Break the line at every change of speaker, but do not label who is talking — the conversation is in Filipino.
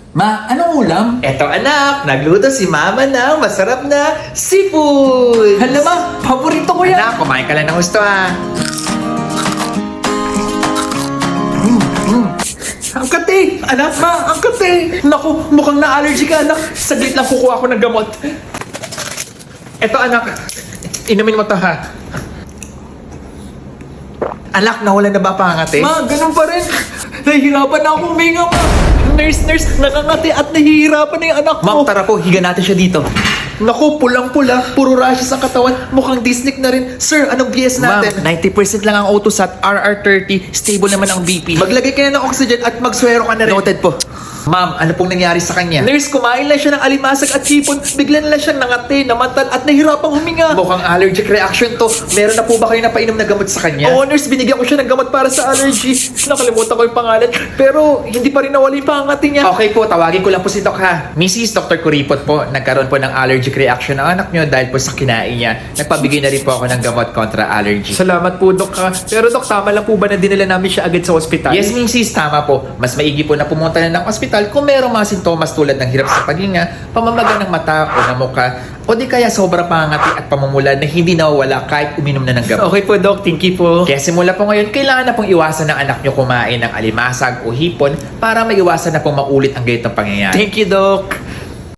Ma, anong ulam?
Eto anak, nagluto si mama ng masarap na seafood!
Hala ma, paborito ko yan.
Anak, kumain ka lang ng gusto ha.
Ang kate! Anak, ma, ang kate! Naku, mukhang na-allergy ka, anak. Saglit lang kukuha ko ng gamot.
Eto anak, inumin mo to ha. Anak, nawala na ba pangate?
Ma, ganun pa rin. Nahihirapan na akong huminga, ma. Nurse, nakangati at nahihirapan na yung anak ko.
Ma'am, tara po, higa natin siya dito.
Naku, pulang-pula, puro rashes ang katawan, mukhang disnick na rin. Sir, anong BS
Ma'am,
natin?
90% lang ang Autosat, RR30, stable naman ang BP.
Maglagay ka na ng oxygen at magswero ka na rin.
Noted po. Ma'am, ano pong nangyari sa kanya?
Nurse, kumain lang siya ng alimasag at hipon, bigla na lang siyang nangati, namantal at nahihirapang huminga.
Mukhang allergic reaction to. Meron na po ba kayo napainom na gamot sa kanya?
Oo, nurse, binigyan ko siya ng gamot para sa allergy. Nakalimutan ko yung pangalan, pero hindi pa rin nawala yung pangati niya.
Okay po, tawagin ko lang po si Doc ha. Mrs. Dr. Kuripot po, nagkaroon po ng allergic reaction ang anak nyo dahil po sa kinain niya. Nagpabigay na rin po ako ng gamot kontra allergy.
Salamat po, Dok, ha. Pero, Dok, tama lang po ba na dinala namin siya agad sa ospital?
Yes, Mrs. Tama po. Mas maigi po na pumunta na ng ospital kung merong mga sintomas tulad ng hirap sa paghinga, pamamaga ng mata o ng muka, o di kaya sobra pangangati at pamumula na hindi nawawala kahit uminom na ng gamot.
Okay po, Dok. Thank you po.
Kaya simula po ngayon, kailangan na pong iwasan ng anak nyo kumain ng alimasag o hipon para maiwasan na pong maulit ang ganitong pangyayari.
Thank you, Dok.